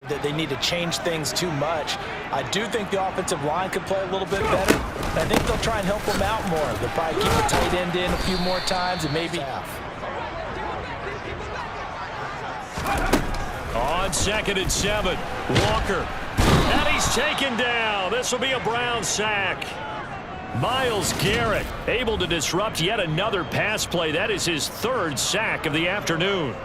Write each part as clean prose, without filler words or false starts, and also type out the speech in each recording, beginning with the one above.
that they need to change things too much. I do think the offensive line could play a little bit better. I think they'll try and help them out more. They'll probably keep a tight end in a few more times and maybe On 2nd and 7, Walker. And he's taken down. This will be a Brown sack. Myles Garrett able to disrupt yet another pass play. That is his 3rd sack of the afternoon.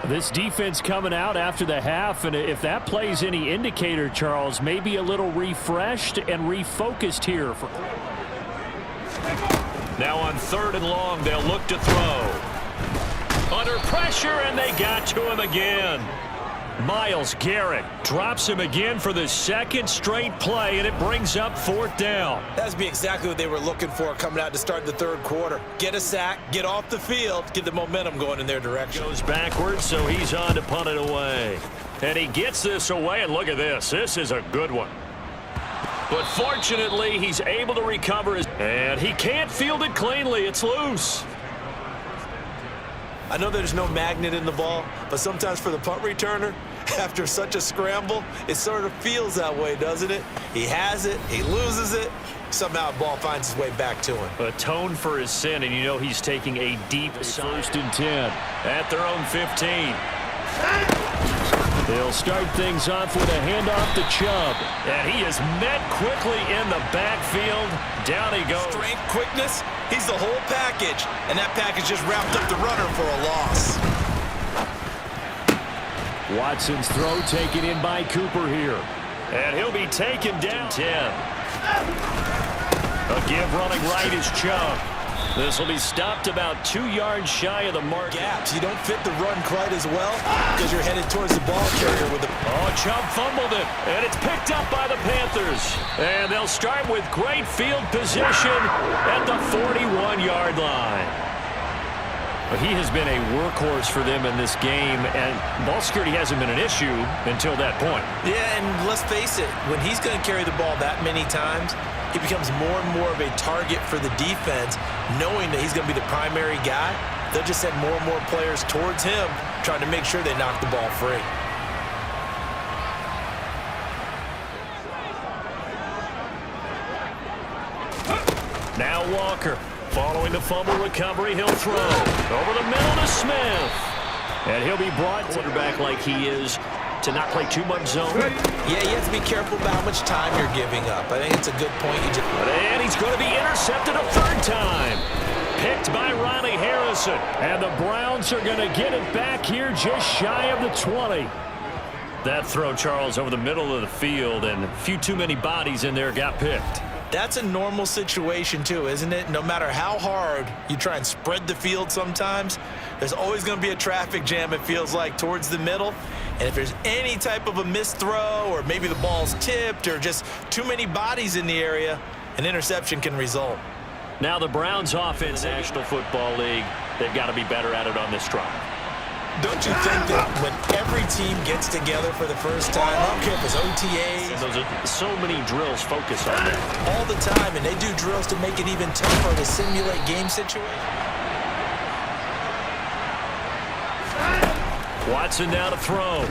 This defense coming out after the half, and if that plays any indicator, Charles, maybe a little refreshed and refocused here. Now on 3rd and long, they'll look to throw. Under pressure, and they got to him again. Myles Garrett drops him again for the 2nd straight play, and it brings up 4th down. That'd be exactly what they were looking for coming out to start the 3rd quarter. Get a sack, get off the field, get the momentum going in their direction. Goes backwards, so he's on to punt it away. And he gets this away, and look at this. This is a good one. But fortunately, he's able to recover. And he can't field it cleanly. It's loose. I know there's no magnet in the ball, but sometimes for the punt returner, after such a scramble, it sort of feels that way, doesn't it? He has it, he loses it, somehow the ball finds its way back to him. Atone for his sin, and you know he's taking a deep 1st and 10 at their own 15. They'll start things off with a handoff to Chubb. And he is met quickly in the backfield. Down he goes. Strength, quickness, he's the whole package. And that package just wrapped up the runner for a loss. Watson's throw taken in by Cooper here. And he'll be taken down 10. A give running right is Chubb. This will be stopped about 2 yards shy of the mark. Gaps, you don't fit the run quite as well because you're headed towards the ball carrier with the... Oh, Chubb fumbled it, and it's picked up by the Panthers. And they'll start with great field position at the 41-yard line. But he has been a workhorse for them in this game, and ball security hasn't been an issue until that point. Yeah, and let's face it, when he's going to carry the ball that many times, he becomes more and more of a target for the defense, knowing that he's going to be the primary guy. They'll just send more and more players towards him, trying to make sure they knock the ball free. Now Walker, following the fumble recovery, he'll throw over the middle to Smith. And he'll be brought quarterback like he is to not play too much zone. Yeah, you have to be careful about how much time you're giving up. I think it's a good point. And he's going to be intercepted a 3rd time. Picked by Ronnie Harrison. And the Browns are going to get it back here just shy of the 20. That throw, Charles, over the middle of the field, and a few too many bodies in there got picked. That's a normal situation too, isn't it? No matter how hard you try and spread the field sometimes, there's always going to be a traffic jam, it feels like, towards the middle. And if there's any type of a missed throw, or maybe the ball's tipped, or just too many bodies in the area, an interception can result. Now the Browns offense, National Football League, they've got to be better at it on this drive. Don't you think that when every team gets together for the first time, I don't care if it's OTAs. And those are so many drills focus on that. All the time, and they do drills to make it even tougher to simulate game situations. Watson now to throw.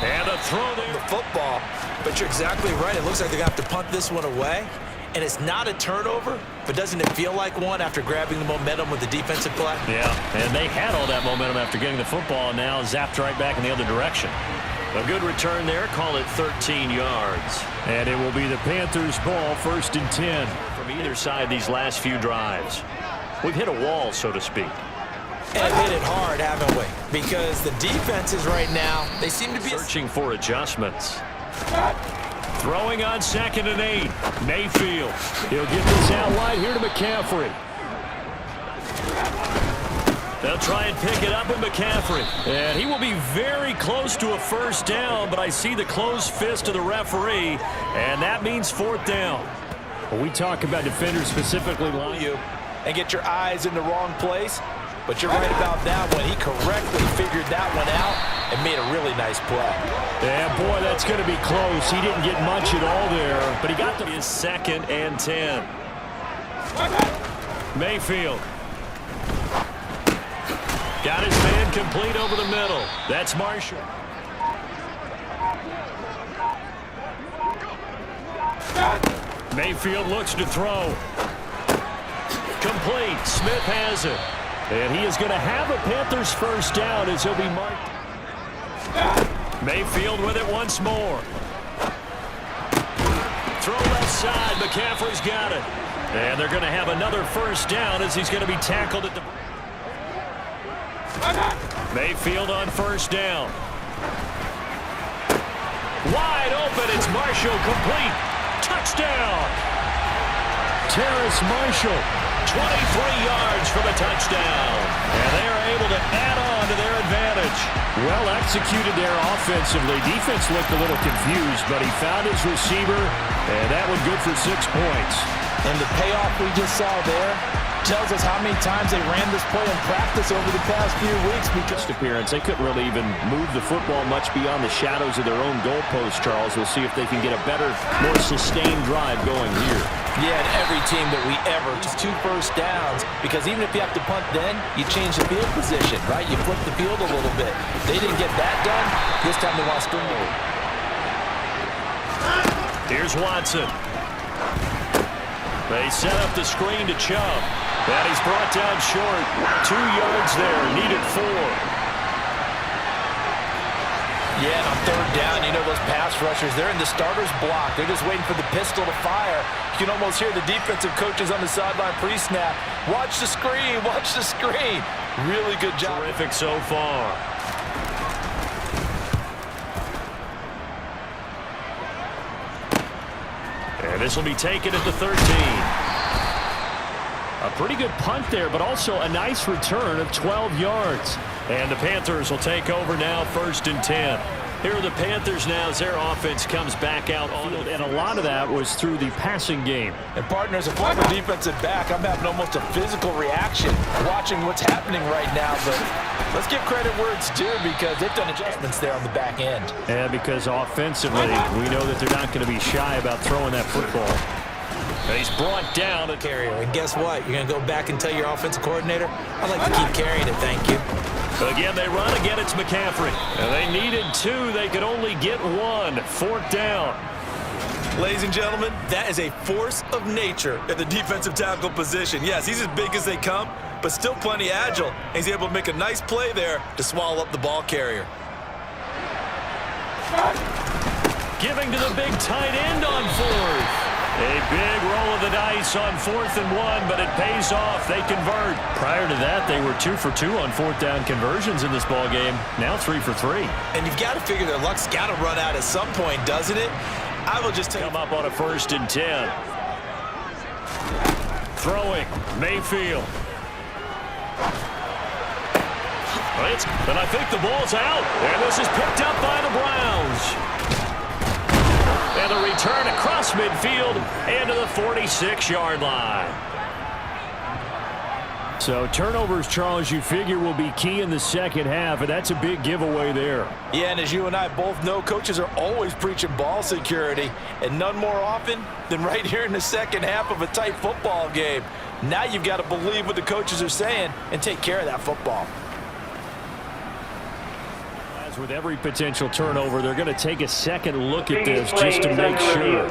And a throw there. The football, but you're exactly right. It looks like they're going to have to punt this one away. And it's not a turnover, but doesn't it feel like one after grabbing the momentum with the defensive play? Yeah, and they had all that momentum after getting the football, and now zapped right back in the other direction. A good return there, call it 13 yards. And it will be the Panthers' ball, 1st and 10. From either side these last few drives. We've hit a wall, so to speak. And hit it hard, haven't we? Because the defenses right now, they seem to be searching for adjustments. Throwing on 2nd and 8. Mayfield. He'll get this out wide here to McCaffrey. They'll try and pick it up with McCaffrey. And he will be very close to a 1st down, but I see the closed fist of the referee, and that means 4th down. When we talk about defenders specifically, you and get your eyes in the wrong place. But you're right about that one. He correctly figured that one out and made a really nice play. Yeah, boy, that's going to be close. He didn't get much at all there, but he got to his 2nd and 10. Mayfield. Got his man Incomplete over the middle. That's Marshall. Mayfield looks to throw. Complete. Smith has it. And he is going to have a Panthers first down as he'll be marked. Mayfield with it once more. Throw left side. McCaffrey's got it. And they're going to have another first down as he's going to be tackled at the... Mayfield on first down. Wide open. It's Marshall, complete. Touchdown. Terrace Marshall, 23 yards for the touchdown. And they are able to add on to their advantage. Well executed there offensively. Defense looked a little confused, but he found his receiver, and that one good for 6 points. And the payoff we just saw there tells us how many times they ran this play in practice over the past few weeks. Because appearance, they couldn't really even move the football much beyond the shadows of their own goalpost, Charles. We'll see if they can get a better, more sustained drive going here. Yeah, and every team that we ever, just 2 first downs, because even if you have to punt then, you change the field position, right? You flip the field a little bit. They didn't get that done. This time they want to spring it. Here's Watson. They set up the screen to Chubb. And he's brought down short. 2 yards there. Needed 4. Yeah, and on third down, you know those pass rushers, they're in the starter's block. They're just waiting for the pistol to fire. You can almost hear the defensive coaches on the sideline pre-snap. Watch the screen. Watch the screen. Really good job. Terrific so far. And this will be taken at the 13. A pretty good punt there, but also a nice return of 12 yards. And the Panthers will take over now, 1st and 10. Here are the Panthers now as their offense comes back out on it. And a lot of that was through the passing game. And partners, a former defensive back, I'm having almost a physical reaction watching what's happening right now. But let's give credit where it's due because they've done adjustments there on the back end. Yeah, because offensively, we know that they're not going to be shy about throwing that football. And he's brought down a carrier. And guess what? You're going to go back and tell your offensive coordinator, I'd like to keep carrying it, thank you. Again, they run. Again, it's McCaffrey. And they needed 2. They could only get 1. 4th down. Ladies and gentlemen, that is a force of nature at the defensive tackle position. Yes, he's as big as they come, but still plenty agile. And he's able to make a nice play there to swallow up the ball carrier. Giving to the big tight end on 4th. A big roll of the dice on 4th and 1, but it pays off. They convert. Prior to that, they were 2 for 2 on 4th down conversions in this ball game. Now 3 for 3. And you've got to figure their luck's got to run out at some point, doesn't it? I will just come up on a 1st and 10. Throwing. Mayfield. And I think the ball's out. And this is picked up by the Browns. And a return across midfield and to the 46-yard line. So turnovers, Charles, you figure will be key in the second half, and that's a big giveaway there. Yeah, and as you and I both know, coaches are always preaching ball security, and none more often than right here in the second half of a tight football game. Now you've got to believe what the coaches are saying and take care of that football. As with every potential turnover, they're going to take a second look at this just to make sure.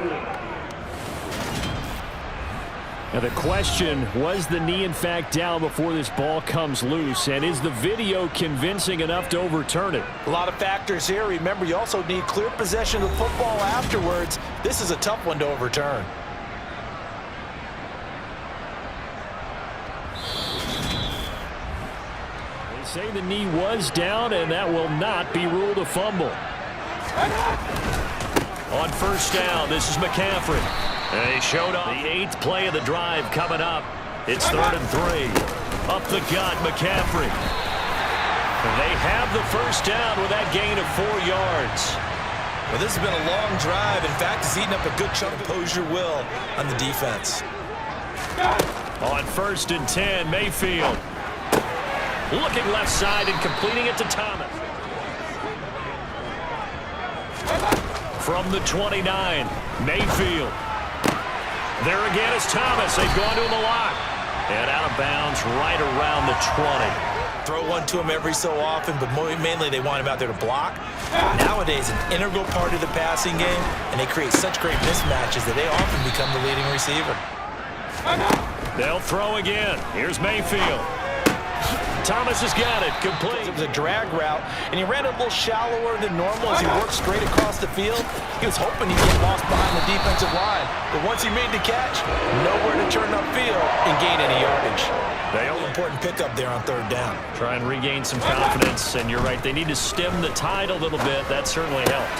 Now the question, was the knee in fact down before this ball comes loose? And is the video convincing enough to overturn it? A lot of factors here. Remember, you also need clear possession of the football afterwards. This is a tough one to overturn. They say the knee was down, and that will not be ruled a fumble. On 1st down, this is McCaffrey. And he showed up. The 8th play of the drive coming up. It's 3rd and 3. Up the gut, McCaffrey. And they have the first down with that gain of 4 yards. Well, this has been a long drive. In fact, it's eating up a good chunk. Impose your will on the defense. On 1st and 10, Mayfield. Looking left side and completing it to Thomas. From the 29, Mayfield. There again is Thomas. They've gone to him a lot. And out of bounds right around the 20. throw one to him every so often, but mainly they want him out there to block. Nowadays, an integral part of the passing game, and they create such great mismatches that they often become the leading receiver. They'll throw again. Here's Mayfield. Thomas has got it. Complete. It was a drag route, and he ran it a little shallower than normal as he worked straight across the field. He was hoping he'd get lost behind the defensive line, but once he made the catch, nowhere to turn upfield and gain any yardage. Important pickup there on third down. Try and regain some confidence, and you're right, they need to stem the tide a little bit. That certainly helped.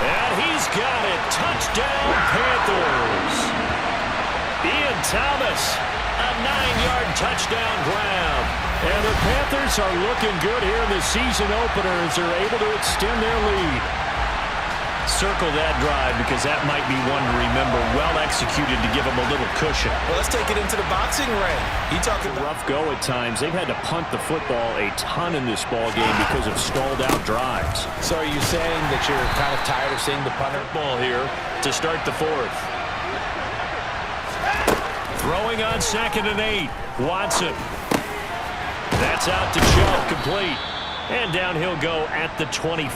And he's got it. Touchdown, Panthers. Ian Thomas, a 9-yard touchdown grab. And the Panthers are looking good here in the season opener as they're able to extend their lead. Circle that drive because that might be one to remember. Well executed to give them a little cushion. Well, let's take it into the boxing ring. He talked about rough go at times. They've had to punt the football a ton in this ball game because of stalled out drives. So are you saying that you're kind of tired of seeing the punter ball here to start the fourth? Throwing on 2nd and 8. Watson. That's out to Chubb, complete. And down he'll go at the 25.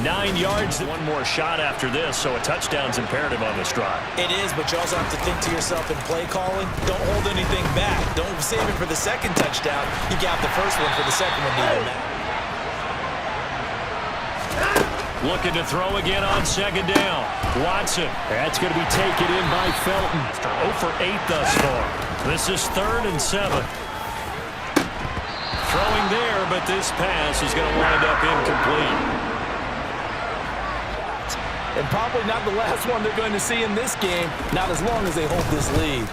9 yards. One more shot after this, so a touchdown's imperative on this drive. It is, but you also have to think to yourself in play calling. Don't hold anything back. Don't save it for the second touchdown. You got the first one for the second one to even matter. Looking to throw again on 2nd down. Watson. That's going to be taken in by Felton. 0 for 8 thus far. This is 3rd and 7. Throwing there, but this pass is going to wind up incomplete. And probably not the last one they're going to see in this game, not as long as they hold this lead.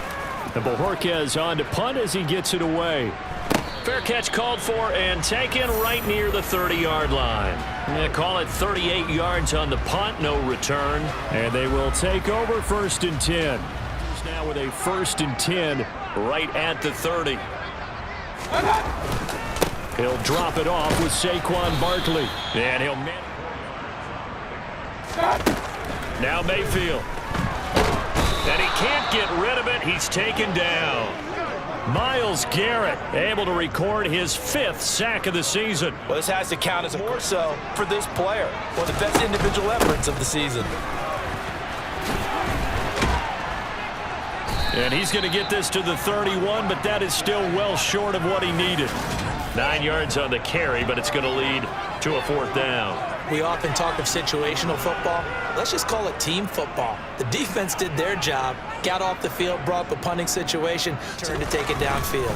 And Bojorquez on to punt as he gets it away. Fair catch called for and taken right near the 30-yard line. They call it 38 yards on the punt, no return. And they will take over 1st and 10. Now with a 1st and 10 right at the 30. He'll drop it off with Saquon Barkley. And he'll manage. Now Mayfield. And he can't get rid of it. He's taken down. Myles Garrett able to record his 5th sack of the season. Well, this has to count as more so for this player. One of the best individual efforts of the season. And he's going to get this to the 31, but that is still well short of what he needed. 9 yards on the carry, but it's going to lead to a 4th down. We often talk of situational football. Let's just call it team football. The defense did their job, got off the field, brought the punting situation, turned to take it downfield.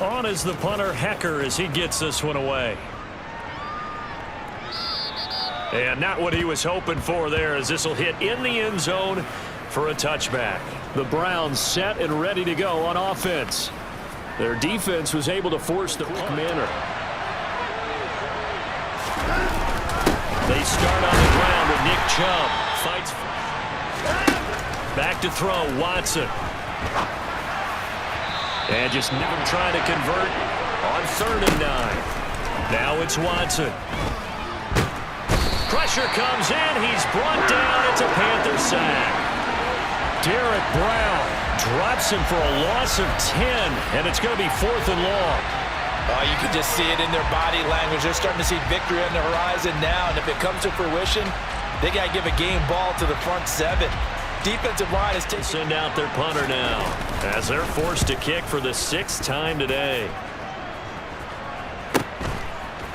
On is the punter, Hecker, as he gets this one away. And not what he was hoping for there, as this will hit in the end zone for a touchback. The Browns set and ready to go on offense. Their defense was able to force the manner. They start on the ground with Nick Chubb. Fights. Back to throw, Watson. And just never trying to convert on 3rd and 9. Now it's Watson. Pressure comes in. He's brought down. It's a Panther sack. Derek Brown drops him for a loss of 10. And it's going to be 4th and long. You can just see it in their body language. They're starting to see victory on the horizon now, and if it comes to fruition, they got to give a game ball to the front 7. Defensive line is taking. Send out their punter now as they're forced to kick for the 6th time today.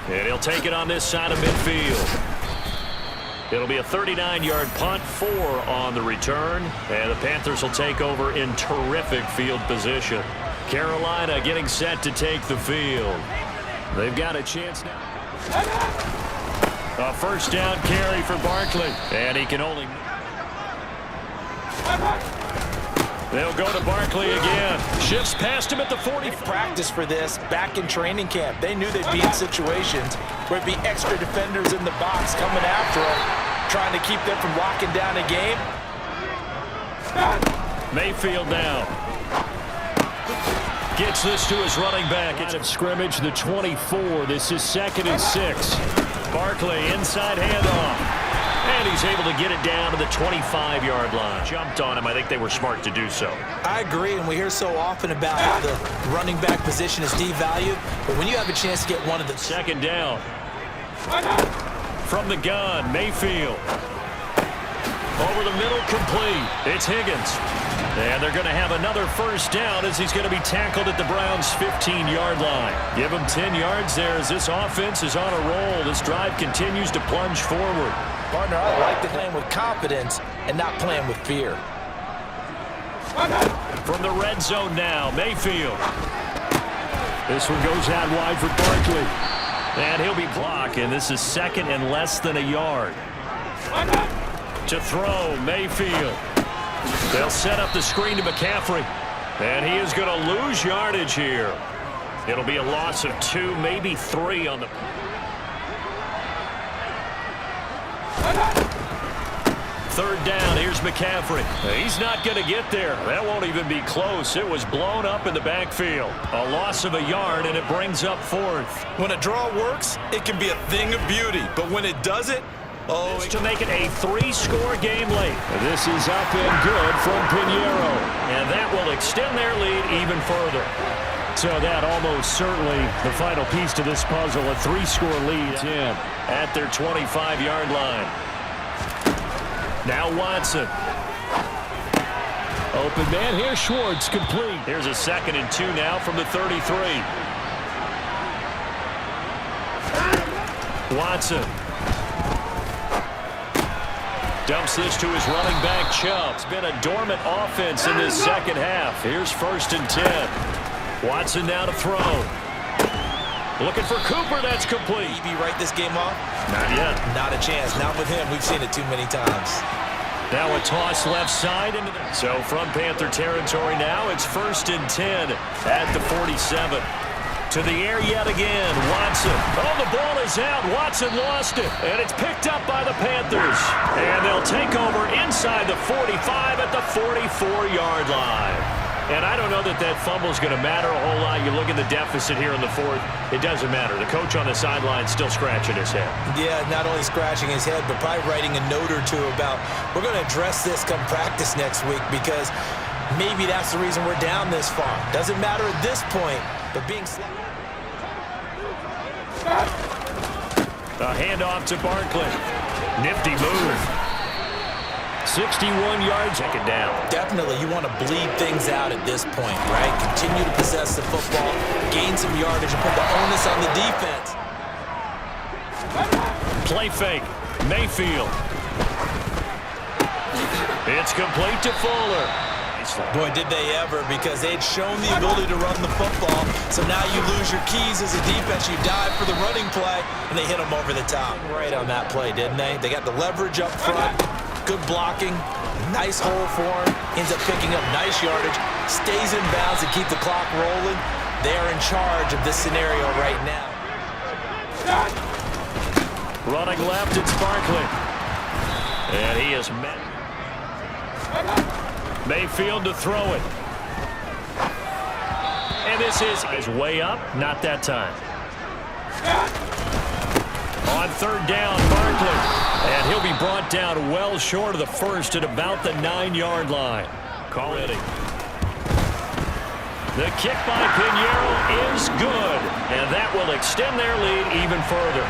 And he'll take it on this side of midfield. It'll be a 39-yard punt, 4 on the return, and the Panthers will take over in terrific field position. Carolina getting set to take the field. They've got a chance now. A 1st down carry for Barkley. And he can only. They'll go to Barkley again. Shifts past him at the 40. Practice for this back in training camp. They knew they'd be in situations where it'd be extra defenders in the box coming after them, trying to keep them from locking down a game. Mayfield now. Gets this to his running back. It's of scrimmage, the 24. This is 2nd and 6. Barkley inside handoff. And he's able to get it down to the 25-yard line. Jumped on him. I think they were smart to do so. I agree, and we hear so often about how the running back position is devalued. But when you have a chance to get one of the... Second down. From the gun, Mayfield. Over the middle, complete. It's Higgins. And they're going to have another first down as he's going to be tackled at the Browns' 15-yard line. Give him 10 yards there as this offense is on a roll. This drive continues to plunge forward. Partner, I like the playing with confidence and not playing with fear. From the red zone now, Mayfield. This one goes out wide for Barkley. And he'll be blocked, and this is second and less than a yard. To throw, Mayfield. They'll set up the screen to McCaffrey. And he is going to lose yardage here. It'll be a loss of 2, maybe 3 on the... Third down, here's McCaffrey. He's not going to get there. That won't even be close. It was blown up in the backfield. A loss of a yard, and it brings up 4th. When a draw works, it can be a thing of beauty. But when it doesn't, it's to make it a 3-score game late. This is up and good from Pinheiro. And that will extend their lead even further. So that almost certainly the final piece to this puzzle, a 3-score lead. 10 at their 25-yard line. Now Watson. Open man here, Schwartz, complete. Here's a 2nd and 2 now from the 33. Watson. Dumps this to his running back, Chubb. It's been a dormant offense in this second half. Here's 1st and 10. Watson now to throw. Looking for Cooper, that's complete. Maybe write this game off? Not yet. Not a chance. Not with him. We've seen it too many times. Now a toss left side into the... So from Panther territory now, it's 1st and 10 at the 47. To the air yet again, Watson. Oh, the ball is out. Watson lost it, and it's picked up by the Panthers. And they'll take over inside the 45 at the 44-yard line. And I don't know that that fumble is going to matter a whole lot. You look at the deficit here in the 4th. It doesn't matter. The coach on the sideline still scratching his head. Yeah, not only scratching his head, but probably writing a note or two about, we're going to address this come practice next week because maybe that's the reason we're down this far. Doesn't matter at this point, but being... A handoff to Barkley. Nifty move. 61 yards, check it down. Definitely, you want to bleed things out at this point, right? Continue to possess the football, gain some yardage, and put the onus on the defense. Play fake, Mayfield. It's complete to Fuller. Boy, did they ever, because they'd shown the ability to run the football. So now you lose your keys as a defense. You dive for the running play, and they hit them over the top. Right on that play, didn't they? They got the leverage up front. Good blocking, nice hole for him, ends up picking up nice yardage, stays in bounds to keep the clock rolling. They are in charge of this scenario right now. Running left, it's Barkley. And he is met. Mayfield to throw it. And this is way up, not that time. On 3rd down, Barkley. And he'll be brought down well short of the 1st at about the 9-yard line. Call it. The kick by Pinheiro is good. And that will extend their lead even further.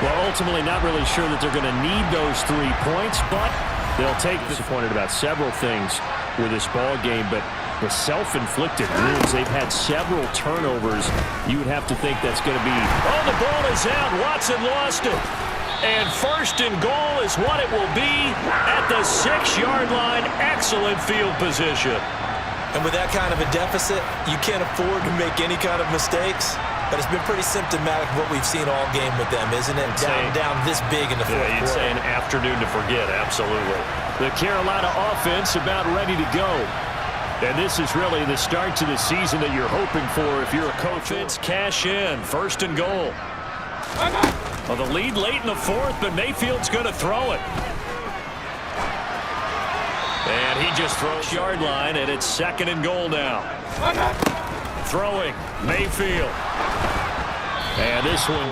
Well, ultimately not really sure that they're going to need those 3 points, but they'll take disappointed about several things with this ball game, but the self-inflicted wounds, they've had several turnovers. You would have to think that's going to be... Oh, the ball is out. Watson lost it. And 1st and goal is what it will be at the 6-yard line. Excellent field position. And with that kind of a deficit, you can't afford to make any kind of mistakes. But it's been pretty symptomatic of what we've seen all game with them, isn't it? Down this big in the 4th quarter. You'd say an afternoon to forget, absolutely. The Carolina offense about ready to go. And this is really the start to the season that you're hoping for if you're a coach. It's cash in, 1st and goal. Well, the lead late in the 4th, but Mayfield's going to throw it. And he just throws yard line, and it's 2nd and goal now. Throwing, Mayfield. And this one,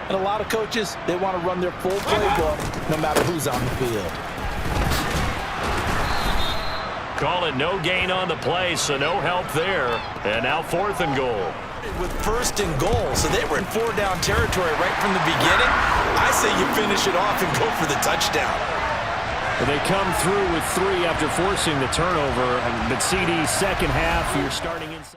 And a lot of coaches, they want to run their full playbook no matter who's on the field. Call it no gain on the play, so no help there. And now 4th and goal. With 1st and goal, so they were in 4-down territory right from the beginning. I say you finish it off and go for the touchdown. Well, they come through with 3 after forcing the turnover. But CD, second half, you're starting inside.